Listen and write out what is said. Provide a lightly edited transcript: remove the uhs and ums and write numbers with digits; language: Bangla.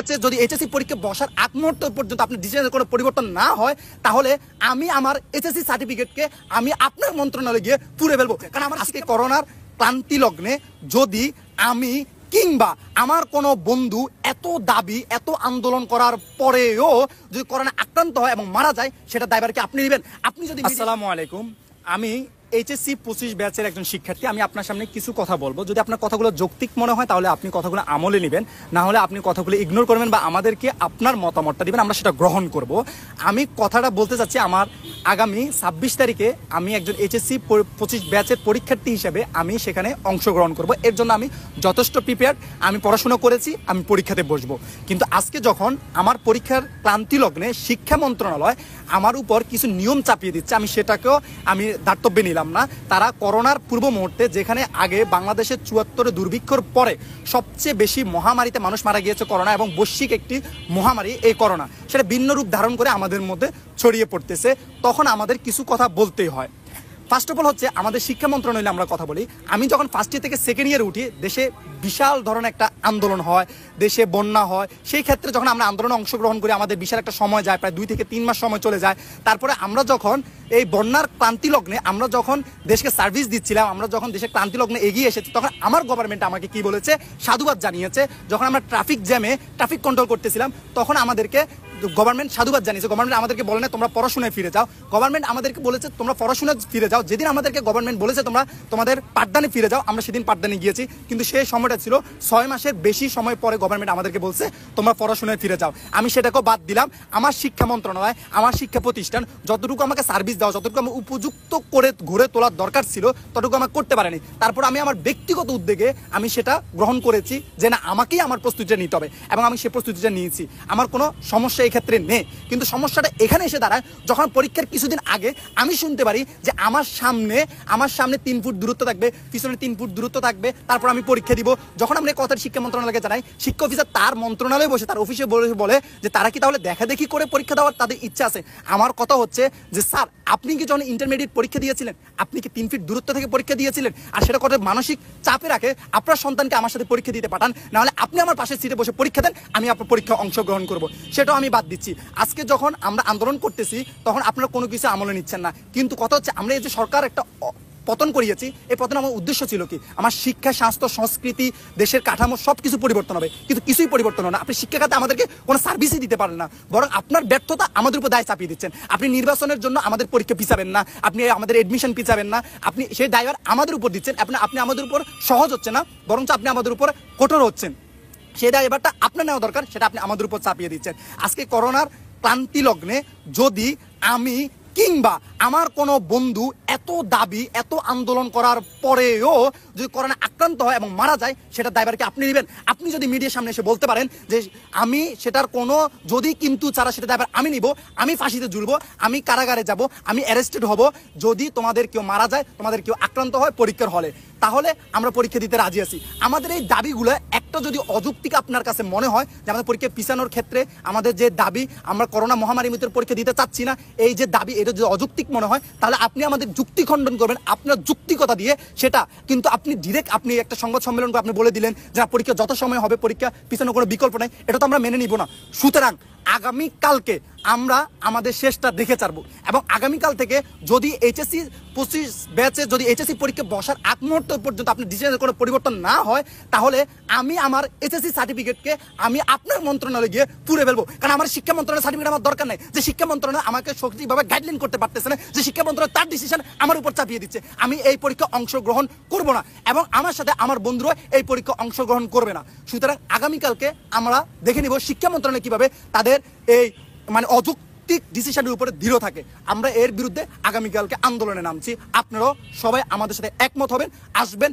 ব্যাচে যদি এইচএসসি পরীক্ষা বসার আগ মুহূর্ত পর্যন্ত আপনি ডিসিশনের কোনো পরিবর্তন না হয়, তাহলে আমি আমার এইচএসসি সার্টিফিকেটকে আমি আপনার মন্ত্রণালয়ে গিয়ে তুলে ফেলবো। কারণ আমার আজকে করোনার ক্লান্তি লগ্নে যদি আমি কিংবা আমার কোনো বন্ধু এত দাবি এত আন্দোলন করার পরেও যদি করোনা আক্রান্ত হয় এবং মারা যায়, সেটা দায়ভার কি আপনি নেবেন? আপনি যদি আসসালামু আলাইকুম, আমি এইচএসসি 25 ব্যাচের একজন শিক্ষার্থী। আমি আপনার সামনে কিছু কথা বলবো। যদি আপনার কথাগুলো যৌক্তিক মনে হয় তাহলে আপনি কথাগুলো আমলে নেবেন, না হলে আপনি কথাগুলো ইগনোর করবেন বা আমাদেরকে আপনার মতামতটা দিবেন, আমরা সেটা গ্রহণ করব। আমি কথাটা বলতে চাচ্ছি, আমার আগামী 26 তারিখে আমি একজন এইচএসসি 25 ব্যাচের পরীক্ষার্থী হিসেবে আমি সেখানে অংশগ্রহণ করব। এর জন্য আমি যথেষ্ট প্রিপেয়ার্ড, আমি পড়াশোনা করেছি, আমি পরীক্ষাতে বসবো। কিন্তু আজকে যখন আমার পরীক্ষার ক্লান্তি লগ্নে শিক্ষা মন্ত্রণালয় আমার উপর কিছু নিয়ম চাপিয়ে দিচ্ছে, আমি সেটাকেও আমি দার্তব্যে নিলাম না। তারা করোনার পূর্ব মুহূর্তে, যেখানে আগে বাংলাদেশের 74 দুর্ভিক্ষর পরে সবচেয়ে বেশি মহামারীতে মানুষ মারা গিয়েছে করোনা, এবং বৈশ্বিক একটি মহামারী এই করোনা, সেটা ভিন্ন রূপ ধারণ করে আমাদের মধ্যে ছড়িয়ে পড়তেছে, তখন আমাদের কিছু কথা বলতেই হয়। ফার্স্ট অফ অল হচ্ছে আমাদের শিক্ষা মন্ত্রণালয়ে আমরা কথা বলি। আমি যখন ফার্স্ট ইয়ার থেকে সেকেন্ড ইয়ারে উঠি, দেশে বিশাল ধরনের একটা আন্দোলন হয়, দেশে বন্যা হয়। সেই ক্ষেত্রে যখন আমরা আন্দোলনে অংশগ্রহণ করি, আমাদের বিশাল একটা সময় যায়, প্রায় 2 থেকে 3 মাস সময় চলে যায়। তারপরে আমরা যখন এই বন্যার ক্লান্তি লগ্নে আমরা যখন দেশকে সার্ভিস দিচ্ছিলাম, আমরা যখন দেশের ক্লান্তি লগ্নে এগিয়ে এসেছি, তখন আমার গভর্নমেন্ট আমাকে কি বলেছে, সাধুবাদ জানিয়েছে। যখন আমরা ট্রাফিক জ্যামে ট্রাফিক কন্ট্রোল করতেছিলাম, তখন আমাদেরকে গভর্নমেন্ট সাধুবাদ জানিয়েছে। গভর্নমেন্ট আমাদেরকে বলে না তোমরা পড়াশোনায় ফিরে যাও, গভর্নমেন্ট আমাদেরকে বলেছে তোমরা পড়াশোনায় ফিরে যাও। যেদিন আমাদেরকে গভর্নমেন্ট বলেছে তোমরা তোমাদের পাঠদানে ফিরে যাও, আমরা সেদিন পাঠদানে গিয়েছি। কিন্তু সেই সময়টা ছিল 6 মাসের বেশি সময় পরে গভর্নমেন্ট আমাদেরকে বলছে তোমরা পড়াশোনায় ফিরে যাও। আমি সেটাকেও বাদ দিলাম। আমার শিক্ষা মন্ত্রণালয়, আমার শিক্ষা প্রতিষ্ঠান যতটুকু আমাকে সার্ভিস দেওয়া, যতটুকু আমি উপযুক্ত করে গড়ে তোলার দরকার ছিল, ততটুকু আমাকে করতে পারেনি। তারপর আমি আমার ব্যক্তিগত উদ্যোগে আমি সেটা গ্রহণ করেছি যে না, আমাকেই আমার প্রস্তুতিটা নিতে হবে, এবং আমি সেই প্রস্তুতিটা নিয়েছি। আমার কোনো সমস্যা এই ক্ষেত্রে নেই। কিন্তু সমস্যাটা এখানে এসে দাঁড়ায় যখন পরীক্ষার কিছুদিন আগে আমি শুনতে পারি যে আমার সামনে 3 ফুট দূরত্ব থাকবে, পিছনে 3 ফুট দূরত্ব থাকবে, তারপর আমি পরীক্ষা দিব। যখন আমরা কথা শিক্ষা মন্ত্রণালয়কে জানাই, শিক্ষা অফিসার তার মন্ত্রণালয়ে বসে, তার অফিসে বলে যে তারা কি তাহলে দেখা দেখি করে পরীক্ষা দেওয়ার তাদের ইচ্ছা আছে। আমার কথা হচ্ছে যে স্যার, আপনি কি যখন ইন্টারমিডিয়েট পরীক্ষা দিয়েছিলেন, আপনি কি 3 ফিট দূরত্ব থেকে পরীক্ষা দিয়েছিলেন? আর সেটা কত মানসিক চাপে রাখে আপনার সন্তানকে আমার সাথে পরীক্ষা দিতে পাঠান, নাহলে আপনি আমার পাশের সিটে বসে পরীক্ষা দেন, আমি আপনার পরীক্ষা অংশগ্রহণ করব। সেটাও আমি বাদ দিচ্ছি। আজকে যখন আমরা আন্দোলন করতেছি, তখন আপনারা কোনো কিছু আমলে নিচ্ছেন না। কিন্তু কথা হচ্ছে, আমরা এই যে সরকার একটা পতন করিয়েছি, এই পতন আমার উদ্দেশ্য ছিল কি, আমার শিক্ষা, স্বাস্থ্য, সংস্কৃতি, দেশের কাঠামো সবকিছু পরিবর্তন হবে। কিন্তু কিছুই পরিবর্তন হয় না। আপনি শিক্ষা খাতে আমাদেরকে কোনো সার্ভিসই দিতে পারেন না, বরং আপনার ব্যর্থতা আমাদের উপর দায় চাপিয়ে দিচ্ছেন। আপনি নির্বাচনের জন্য আমাদের পরীক্ষা পিছাবেন না, আপনি আমাদের এডমিশন পিছাবেন না, আপনি সেই দায়ভার আমাদের উপর দিচ্ছেন। আপনি আমাদের উপর সহজ হচ্ছে না, বরঞ্চ আপনি আমাদের উপর কঠোর হচ্ছেন। সেই দায়ভারটা আপনার নেওয়া দরকার, সেটা আপনি আমাদের উপর চাপিয়ে দিচ্ছেন। আজকে করোনার ক্লান্তি লগ্নে যদি আমি কিংবা আমার কোনো বন্ধু এত দাবি এত আন্দোলন করার পরেও যদি করোনা আক্রান্ত হয় এবং মারা যায়, সেটার দায়ভার কি আপনি নেবেন? আপনি যদি মিডিয়ার সামনে এসে বলতে পারেন যে আমি সেটার কোনো যদি কিন্তু ছাড়া সেটা দায়ভার আমি নিব, আমি ফাঁসিতে ঝুলবো, আমি কারাগারে যাব, আমি অ্যারেস্টেড হব, যদি তোমাদের কেউ মারা যায়, তোমাদের কেউ আক্রান্ত হয় পরীক্ষার হলে, তাহলে আমরা পরীক্ষা দিতে রাজি আছি। আমাদের এই দাবিগুলো একটা যদি অযৌক্তিক আপনার কাছে মনে হয়, যে আমাদের পরীক্ষা পিছানোর ক্ষেত্রে আমাদের যে দাবি, আমরা করোনা মহামারীর ভিতরে পরীক্ষা দিতে চাচ্ছি না, এই যে দাবি, এটা যদি অযৌক্তিক মনে হয়, তাহলে আপনি আমাদের যুক্তি খণ্ডন করবেন আপনার যুক্তিকতা দিয়ে। সেটা কিন্তু আপনি ডিরেক্ট আপনি একটা সংবাদ সম্মেলন করে আপনি বলে দিলেন যে পরীক্ষা যত সময় হবে, পরীক্ষা পিছানোর কোনো বিকল্প নাই, এটা তো আমরা মেনে নিব না। সুতরাং আগামীকালকে আমরা আমাদের শেষটা দেখে ছাড়বো, এবং আগামীকাল থেকে যদি এইচএসসি 25 ব্যাচে যদি এইচএসসি পরীক্ষা বসার আগ মুহূর্ত পর্যন্ত আপনার ডিসিশনের কোনো পরিবর্তন না হয়, তাহলে আমি আমার এইচএসসি সার্টিফিকেটকে আমি আপনার মন্ত্রণালয়ে গিয়ে তুলে ফেলবো। কারণ আমার শিক্ষা মন্ত্রণালয়ের সার্টিফিকেট আমার দরকার নেই। যে শিক্ষা মন্ত্রণালয় আমাকে সঠিকভাবে গাইডলাইন করতে পারতেছে না, যে শিক্ষা মন্ত্রণালয় তার ডিসিশন আমার উপর চাপিয়ে দিচ্ছে, আমি এই পরীক্ষা অংশগ্রহণ করব না, এবং আমার সাথে আমার বন্ধুরা এই পরীক্ষা অংশগ্রহণ করবে না। সুতরাং আগামীকালকে আমরা দেখে নিব শিক্ষা মন্ত্রণালয় কিভাবে তাদের এই অযৌক্তিক ডিসিশনের উপরে দৃঢ় থাকে। আমরা এর বিরুদ্ধে আগামীকালকে আন্দোলনে নামছি। আপনারাও সবাই আমাদের সাথে একমত হবেন, আসবেন।